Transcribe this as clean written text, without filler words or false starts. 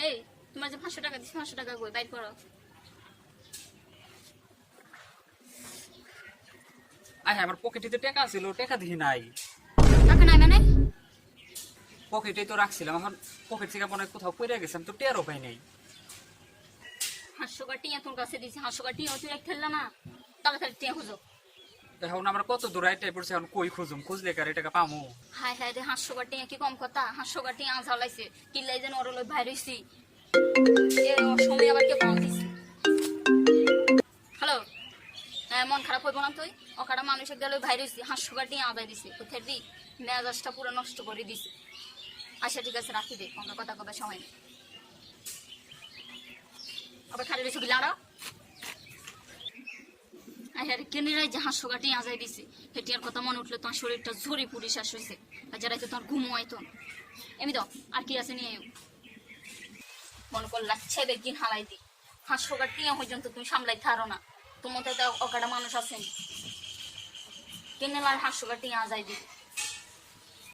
এই তোমার যে 500 টাকা দিছি 500 টাকা কই বাইর করো। আয় আমার পকেটে তো টাকা ছিল, টাকা দিই নাই। টাকা নাই মানে? পকেটে তো রাখছিলাম, এখন পকেট থেকে মনে হয় কোথাও পড়ে গেছে, আমি তো টেরও পাই নাই। 500 টাকা টিয়া তোর কাছে দিছি, 500 টাকা টিয়া তুই খেললা না, তাড়াতাড়ি টিয়া খুঁজো। এখন আমরা কত দূর আইটাই পড়ছি, এখন কই খুঁজুম, খুঁজলে কার টাকা পামু? হায় হায় রে, 500 টাকা টিয়া কি কম কথা? 500 টাকা টিয়া জ্বালাইছে কিল্লাই যেন ওর লই ভাই রইছি এ সময় আবার কে ফোন দিছি। হ্যালো, মন খারাপ হইব না তুই? ওখানে মানুষের গেলে ভাই রইছি 500 টাকা টিয়া আদায় দিছি, কোথায় দি মেজাজটা পুরো নষ্ট করে দিছি। আচ্ছা ঠিক আছে রাখি দে, অন্য কথা কথা সময় নেই। আবার খালি রয়েছে গিলাড়া। আরে কেনিরাই যে 500 টাকা টিয়া আদায় দিছি, হেটিয়ার কথা মনে উঠলে তোমার শরীরটা ঝরি পুরি শেষ হয়েছে। আর যারা তোমার ঘুম হয়তো এমনি দাও, আর কি আছে নিয়ে মনে করলা ছেলে দিন হালাই দি। 500 টাকা টিয়া পর্যন্ত তুমি সামলাই থারো না, তোমার তো অকাটা মানুষ আছেন কেনে আর 500 টাকা টিয়া আজাই দি।